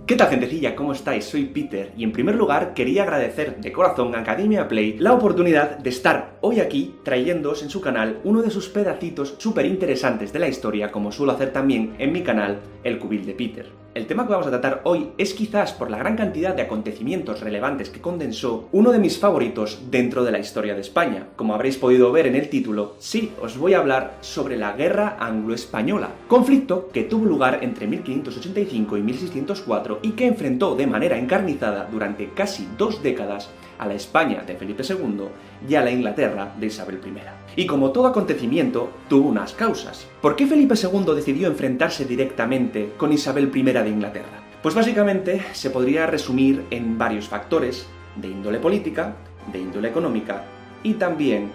¿Qué tal, gentecilla? ¿Cómo estáis? Soy Peter y en primer lugar quería agradecer de corazón a Academia Play la oportunidad de estar hoy aquí trayéndoos en su canal uno de sus pedacitos súper interesantes de la historia, como suelo hacer también en mi canal, El Cubil de Peter. El tema que vamos a tratar hoy es, quizás por la gran cantidad de acontecimientos relevantes que condensó, uno de mis favoritos dentro de la historia de España. Como habréis podido ver en el título, sí, os voy a hablar sobre la Guerra Anglo-Española, conflicto que tuvo lugar entre 1585 y 1604 y que enfrentó de manera encarnizada durante casi 2 décadas a la España de Felipe II y a la Inglaterra de Isabel I. Y como todo acontecimiento, tuvo unas causas. ¿Por qué Felipe II decidió enfrentarse directamente con Isabel I de Inglaterra? Pues básicamente se podría resumir en varios factores de índole política, de índole económica y también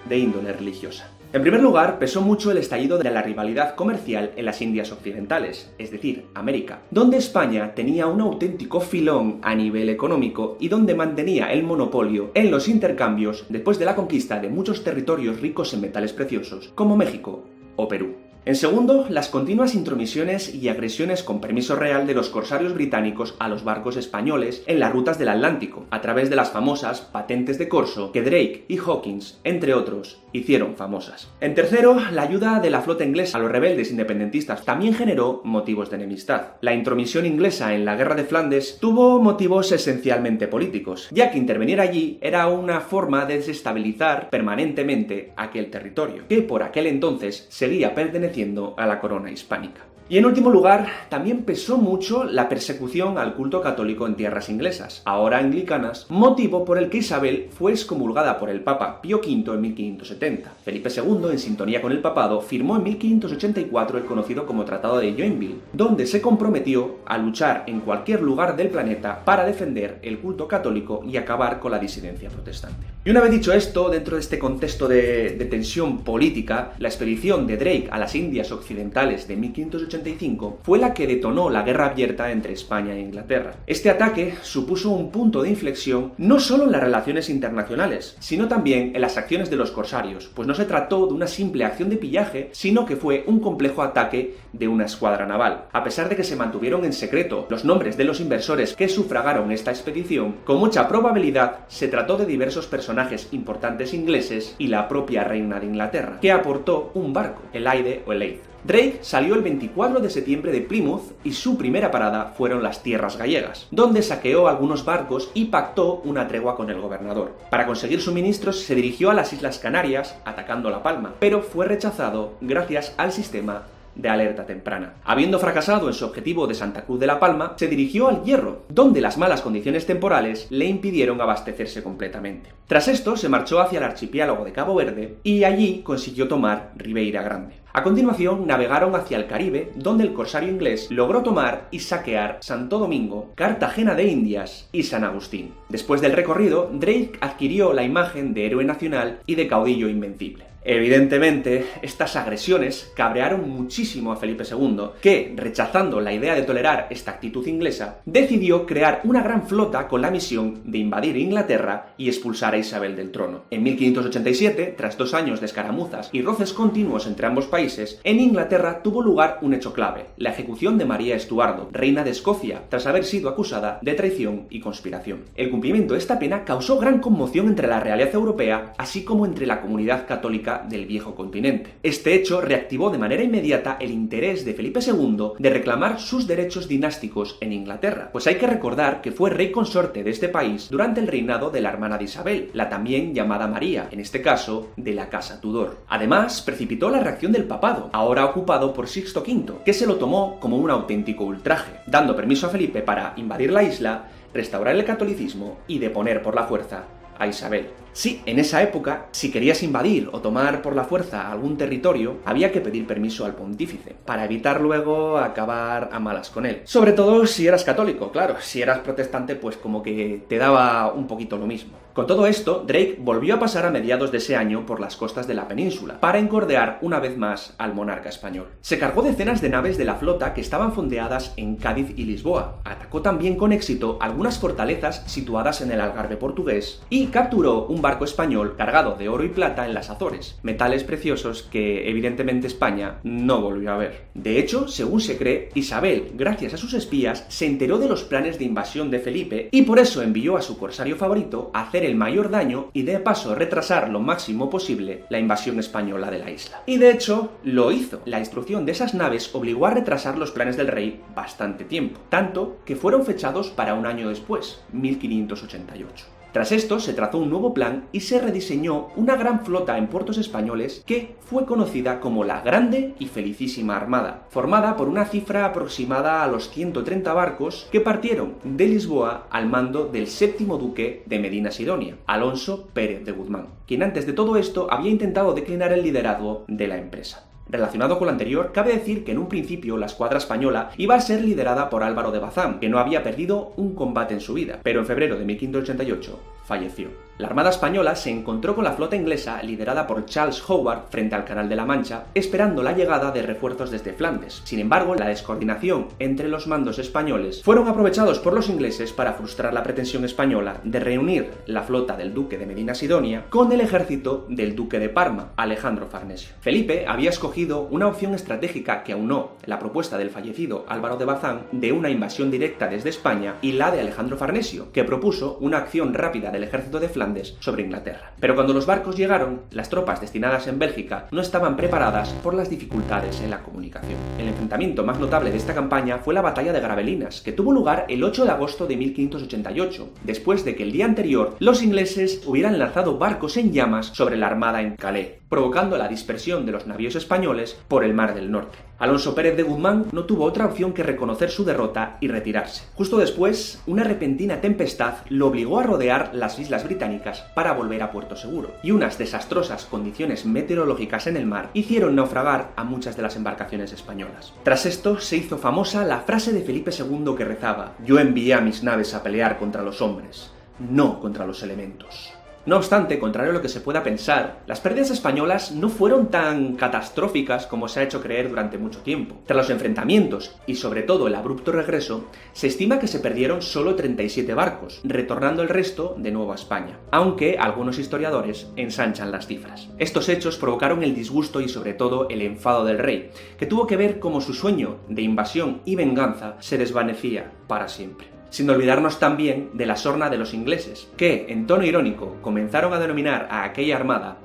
de índole religiosa. En primer lugar, pesó mucho el estallido de la rivalidad comercial en las Indias Occidentales, es decir, América, donde España tenía un auténtico filón a nivel económico y donde mantenía el monopolio en los intercambios después de la conquista de muchos territorios ricos en metales preciosos, como México o Perú. En segundo, las continuas intromisiones y agresiones con permiso real de los corsarios británicos a los barcos españoles en las rutas del Atlántico, a través de las famosas patentes de corso que Drake y Hawkins, entre otros, hicieron famosas. En tercero, la ayuda de la flota inglesa a los rebeldes independentistas también generó motivos de enemistad. La intromisión inglesa en la Guerra de Flandes tuvo motivos esencialmente políticos, ya que intervenir allí era una forma de desestabilizar permanentemente aquel territorio, que por aquel entonces seguía perteneciendo a la corona hispánica. Y en último lugar, también pesó mucho la persecución al culto católico en tierras inglesas, ahora anglicanas, motivo por el que Isabel fue excomulgada por el Papa Pío V en 1570. Felipe II, en sintonía con el papado, firmó en 1584 el conocido como Tratado de Joinville, donde se comprometió a luchar en cualquier lugar del planeta para defender el culto católico y acabar con la disidencia protestante. Y una vez dicho esto, dentro de este contexto de tensión política, la expedición de Drake a las Indias Occidentales de 1585 fue la que detonó la guerra abierta entre España e Inglaterra. Este ataque supuso un punto de inflexión no solo en las relaciones internacionales, sino también en las acciones de los corsarios, pues no se trató de una simple acción de pillaje, sino que fue un complejo ataque de una escuadra naval. A pesar de que se mantuvieron en secreto los nombres de los inversores que sufragaron esta expedición, con mucha probabilidad se trató de diversos personajes importantes ingleses y la propia reina de Inglaterra, que aportó un barco, el Aide o el Eid. Drake salió el 24 de septiembre de Plymouth y su primera parada fueron las tierras gallegas, donde saqueó algunos barcos y pactó una tregua con el gobernador. Para conseguir suministros se dirigió a las Islas Canarias, atacando La Palma, pero fue rechazado gracias al sistema de alerta temprana. Habiendo fracasado en su objetivo de Santa Cruz de la Palma, se dirigió al Hierro, donde las malas condiciones temporales le impidieron abastecerse completamente. Tras esto, se marchó hacia el archipiélago de Cabo Verde y allí consiguió tomar Ribeira Grande. A continuación, navegaron hacia el Caribe, donde el corsario inglés logró tomar y saquear Santo Domingo, Cartagena de Indias y San Agustín. Después del recorrido, Drake adquirió la imagen de héroe nacional y de caudillo invencible. Evidentemente, estas agresiones cabrearon muchísimo a Felipe II, que, rechazando la idea de tolerar esta actitud inglesa, decidió crear una gran flota con la misión de invadir Inglaterra y expulsar a Isabel del trono. En 1587, tras 2 años de escaramuzas y roces continuos entre ambos países, en Inglaterra tuvo lugar un hecho clave: la ejecución de María Estuardo, reina de Escocia, tras haber sido acusada de traición y conspiración. El cumplimiento de esta pena causó gran conmoción entre la realeza europea, así como entre la comunidad católica del viejo continente. Este hecho reactivó de manera inmediata el interés de Felipe II de reclamar sus derechos dinásticos en Inglaterra, pues hay que recordar que fue rey consorte de este país durante el reinado de la hermana de Isabel, la también llamada María, en este caso de la casa Tudor. Además, precipitó la reacción del papado, ahora ocupado por Sixto V, que se lo tomó como un auténtico ultraje, dando permiso a Felipe para invadir la isla, restaurar el catolicismo y deponer por la fuerza a Isabel. Sí, en esa época, si querías invadir o tomar por la fuerza algún territorio, había que pedir permiso al pontífice, para evitar luego acabar a malas con él. Sobre todo si eras católico, claro, si eras protestante pues como que te daba un poquito lo mismo. Con todo esto, Drake volvió a pasar a mediados de ese año por las costas de la península, para encordear una vez más al monarca español. Se cargó decenas de naves de la flota que estaban fondeadas en Cádiz y Lisboa, atacó también con éxito algunas fortalezas situadas en el Algarve portugués y capturó un barco español cargado de oro y plata en las Azores, metales preciosos que evidentemente España no volvió a ver. De hecho, según se cree, Isabel, gracias a sus espías, se enteró de los planes de invasión de Felipe y por eso envió a su corsario favorito a hacer el mayor daño y de paso retrasar lo máximo posible la invasión española de la isla. Y de hecho, lo hizo. La instrucción de esas naves obligó a retrasar los planes del rey bastante tiempo, tanto que fueron fechados para un año después, 1588. Tras esto se trazó un nuevo plan y se rediseñó una gran flota en puertos españoles que fue conocida como la Grande y Felicísima Armada, formada por una cifra aproximada a los 130 barcos que partieron de Lisboa al mando del séptimo duque de Medina Sidonia, Alonso Pérez de Guzmán, quien antes de todo esto había intentado declinar el liderazgo de la empresa. Relacionado con lo anterior, cabe decir que en un principio la escuadra española iba a ser liderada por Álvaro de Bazán, que no había perdido un combate en su vida, pero en febrero de 1588 falleció. La Armada Española se encontró con la flota inglesa liderada por Charles Howard frente al Canal de la Mancha, esperando la llegada de refuerzos desde Flandes. Sin embargo, la descoordinación entre los mandos españoles fueron aprovechados por los ingleses para frustrar la pretensión española de reunir la flota del duque de Medina Sidonia con el ejército del duque de Parma, Alejandro Farnesio. Felipe había escogido una opción estratégica que aunó la propuesta del fallecido Álvaro de Bazán de una invasión directa desde España y la de Alejandro Farnesio, que propuso una acción rápida del ejército de Flandes sobre Inglaterra. Pero cuando los barcos llegaron, las tropas destinadas en Bélgica no estaban preparadas por las dificultades en la comunicación. El enfrentamiento más notable de esta campaña fue la batalla de Gravelinas, que tuvo lugar el 8 de agosto de 1588, después de que el día anterior los ingleses hubieran lanzado barcos en llamas sobre la armada en Calais, provocando la dispersión de los navíos españoles por el Mar del Norte. Alonso Pérez de Guzmán no tuvo otra opción que reconocer su derrota y retirarse. Justo después, una repentina tempestad lo obligó a rodear las islas británicas para volver a puerto seguro, y unas desastrosas condiciones meteorológicas en el mar hicieron naufragar a muchas de las embarcaciones españolas. Tras esto, se hizo famosa la frase de Felipe II que rezaba: «Yo envié a mis naves a pelear contra los hombres, no contra los elementos». No obstante, contrario a lo que se pueda pensar, las pérdidas españolas no fueron tan catastróficas como se ha hecho creer durante mucho tiempo. Tras los enfrentamientos y sobre todo el abrupto regreso, se estima que se perdieron solo 37 barcos, retornando el resto de nuevo a España, aunque algunos historiadores ensanchan las cifras. Estos hechos provocaron el disgusto y sobre todo el enfado del rey, que tuvo que ver cómo su sueño de invasión y venganza se desvanecía para siempre. Sin olvidarnos también de la sorna de los ingleses, que, en tono irónico, comenzaron a denominar a aquella armada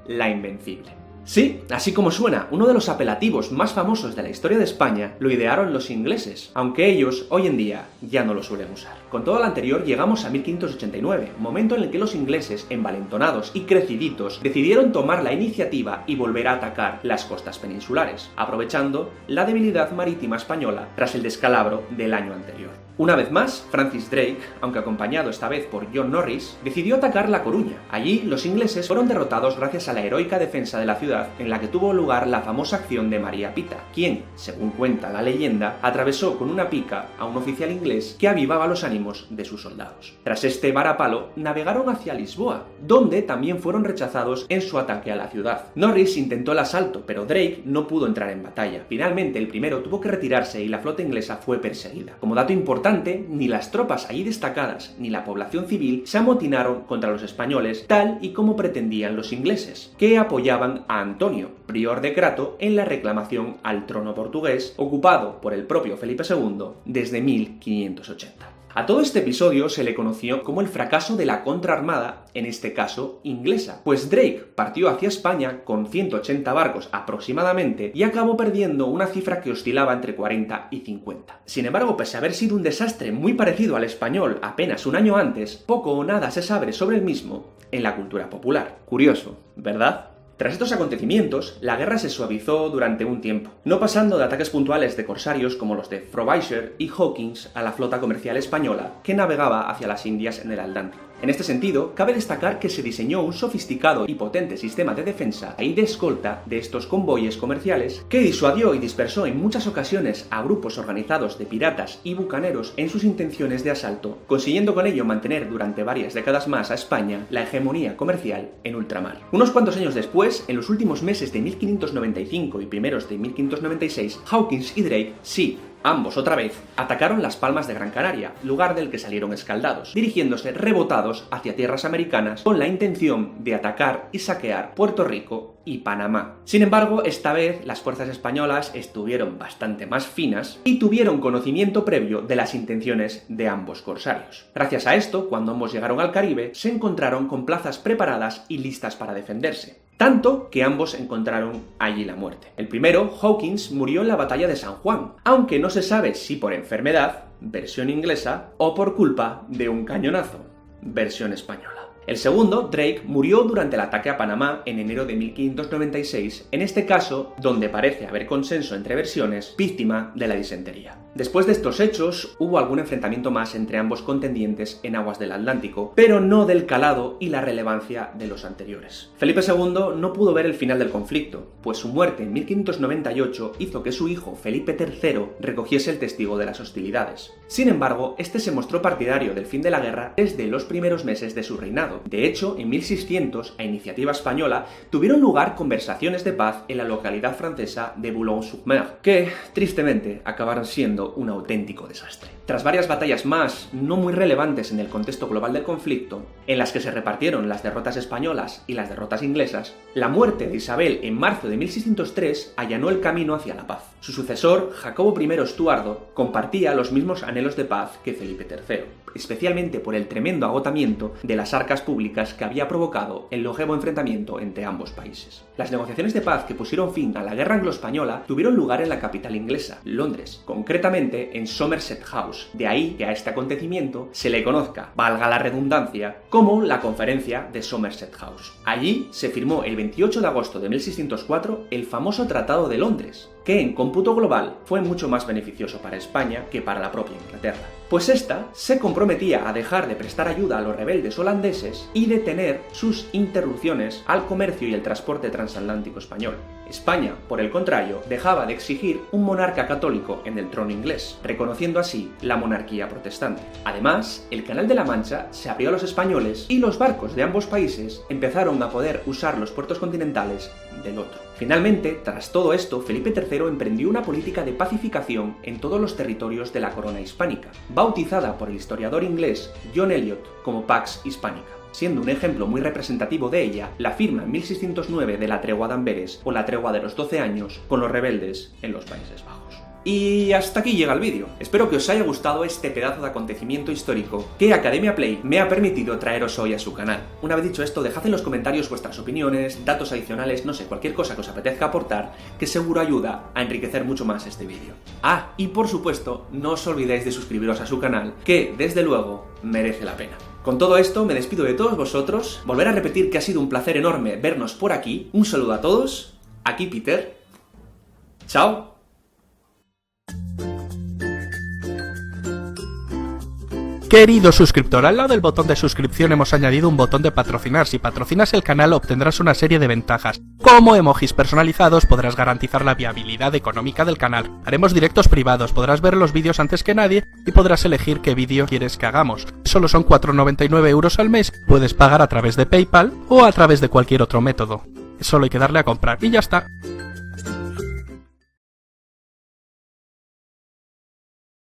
la Invencible. Sí, así como suena, uno de los apelativos más famosos de la historia de España lo idearon los ingleses, aunque ellos hoy en día ya no lo suelen usar. Con todo lo anterior llegamos a 1589, momento en el que los ingleses, envalentonados y creciditos, decidieron tomar la iniciativa y volver a atacar las costas peninsulares, aprovechando la debilidad marítima española tras el descalabro del año anterior. Una vez más, Francis Drake, aunque acompañado esta vez por John Norris, decidió atacar La Coruña. Allí, los ingleses fueron derrotados gracias a la heroica defensa de la ciudad en la que tuvo lugar la famosa acción de María Pita, quien, según cuenta la leyenda, atravesó con una pica a un oficial inglés que avivaba los ánimos de sus soldados. Tras este varapalo, navegaron hacia Lisboa, donde también fueron rechazados en su ataque a la ciudad. Norris intentó el asalto, pero Drake no pudo entrar en batalla. Finalmente, el primero tuvo que retirarse y la flota inglesa fue perseguida. Como dato importante, ni las tropas allí destacadas ni la población civil se amotinaron contra los españoles tal y como pretendían los ingleses, que apoyaban a Antonio, prior de Crato, en la reclamación al trono portugués ocupado por el propio Felipe II desde 1580. A todo este episodio se le conoció como el fracaso de la contraarmada, en este caso inglesa, pues Drake partió hacia España con 180 barcos aproximadamente y acabó perdiendo una cifra que oscilaba entre 40 y 50. Sin embargo, pese a haber sido un desastre muy parecido al español apenas un año antes, poco o nada se sabe sobre el mismo en la cultura popular. Curioso, ¿verdad? Tras estos acontecimientos, la guerra se suavizó durante un tiempo, no pasando de ataques puntuales de corsarios como los de Frobisher y Hawkins a la flota comercial española que navegaba hacia las Indias en el Atlántico. En este sentido, cabe destacar que se diseñó un sofisticado y potente sistema de defensa y de escolta de estos convoyes comerciales que disuadió y dispersó en muchas ocasiones a grupos organizados de piratas y bucaneros en sus intenciones de asalto, consiguiendo con ello mantener durante varias décadas más a España la hegemonía comercial en ultramar. Unos cuantos años después, en los últimos meses de 1595 y primeros de 1596, Hawkins y Drake sí Ambos, otra vez, atacaron Las Palmas de Gran Canaria, lugar del que salieron escaldados, dirigiéndose rebotados hacia tierras americanas con la intención de atacar y saquear Puerto Rico y Panamá. Sin embargo, esta vez las fuerzas españolas estuvieron bastante más finas y tuvieron conocimiento previo de las intenciones de ambos corsarios. Gracias a esto, cuando ambos llegaron al Caribe, se encontraron con plazas preparadas y listas para defenderse. Tanto que ambos encontraron allí la muerte. El primero, Hawkins, murió en la batalla de San Juan, aunque no se sabe si por enfermedad, versión inglesa, o por culpa de un cañonazo, versión española. El segundo, Drake, murió durante el ataque a Panamá en enero de 1596, en este caso, donde parece haber consenso entre versiones, víctima de la disentería. Después de estos hechos, hubo algún enfrentamiento más entre ambos contendientes en aguas del Atlántico, pero no del calado y la relevancia de los anteriores. Felipe II no pudo ver el final del conflicto, pues su muerte en 1598 hizo que su hijo Felipe III recogiese el testigo de las hostilidades. Sin embargo, este se mostró partidario del fin de la guerra desde los primeros meses de su reinado. De hecho, en 1600, a iniciativa española, tuvieron lugar conversaciones de paz en la localidad francesa de Boulogne-sur-Mer, que, tristemente, acabaron siendo un auténtico desastre. Tras varias batallas más, no muy relevantes en el contexto global del conflicto, en las que se repartieron las derrotas españolas y las derrotas inglesas, la muerte de Isabel en marzo de 1603 allanó el camino hacia la paz. Su sucesor, Jacobo I Estuardo, compartía los mismos anhelos de paz que Felipe III, especialmente por el tremendo agotamiento de las arcas públicas que había provocado el longevo enfrentamiento entre ambos países. Las negociaciones de paz que pusieron fin a la guerra anglo-española tuvieron lugar en la capital inglesa, Londres, concretamente en Somerset House. De ahí que a este acontecimiento se le conozca, valga la redundancia, como la Conferencia de Somerset House. Allí se firmó el 28 de agosto de 1604 el famoso Tratado de Londres, que en cómputo global fue mucho más beneficioso para España que para la propia Inglaterra, pues esta se comprometía a dejar de prestar ayuda a los rebeldes holandeses y detener sus interrupciones al comercio y el transporte transatlántico español. España, por el contrario, dejaba de exigir un monarca católico en el trono inglés, reconociendo así la monarquía protestante. Además, el Canal de la Mancha se abrió a los españoles y los barcos de ambos países empezaron a poder usar los puertos continentales del otro. Finalmente, tras todo esto, Felipe III emprendió una política de pacificación en todos los territorios de la corona hispánica, bautizada por el historiador inglés John Eliot como Pax Hispánica, siendo un ejemplo muy representativo de ella la firma en 1609 de la Tregua de Amberes o la Tregua de los 12 años con los rebeldes en los Países Bajos. Y hasta aquí llega el vídeo. Espero que os haya gustado este pedazo de acontecimiento histórico que Academia Play me ha permitido traeros hoy a su canal. Una vez dicho esto, dejad en los comentarios vuestras opiniones, datos adicionales, no sé, cualquier cosa que os apetezca aportar, que seguro ayuda a enriquecer mucho más este vídeo. Ah, y por supuesto, no os olvidéis de suscribiros a su canal, que, desde luego, merece la pena. Con todo esto, me despido de todos vosotros, volver a repetir que ha sido un placer enorme vernos por aquí, un saludo a todos, aquí Peter, chao. Querido suscriptor, al lado del botón de suscripción hemos añadido un botón de patrocinar. Si patrocinas el canal obtendrás una serie de ventajas. Como emojis personalizados, podrás garantizar la viabilidad económica del canal. Haremos directos privados, podrás ver los vídeos antes que nadie y podrás elegir qué vídeo quieres que hagamos. Solo son 4,99 € al mes, puedes pagar a través de PayPal o a través de cualquier otro método. Solo hay que darle a comprar y ya está.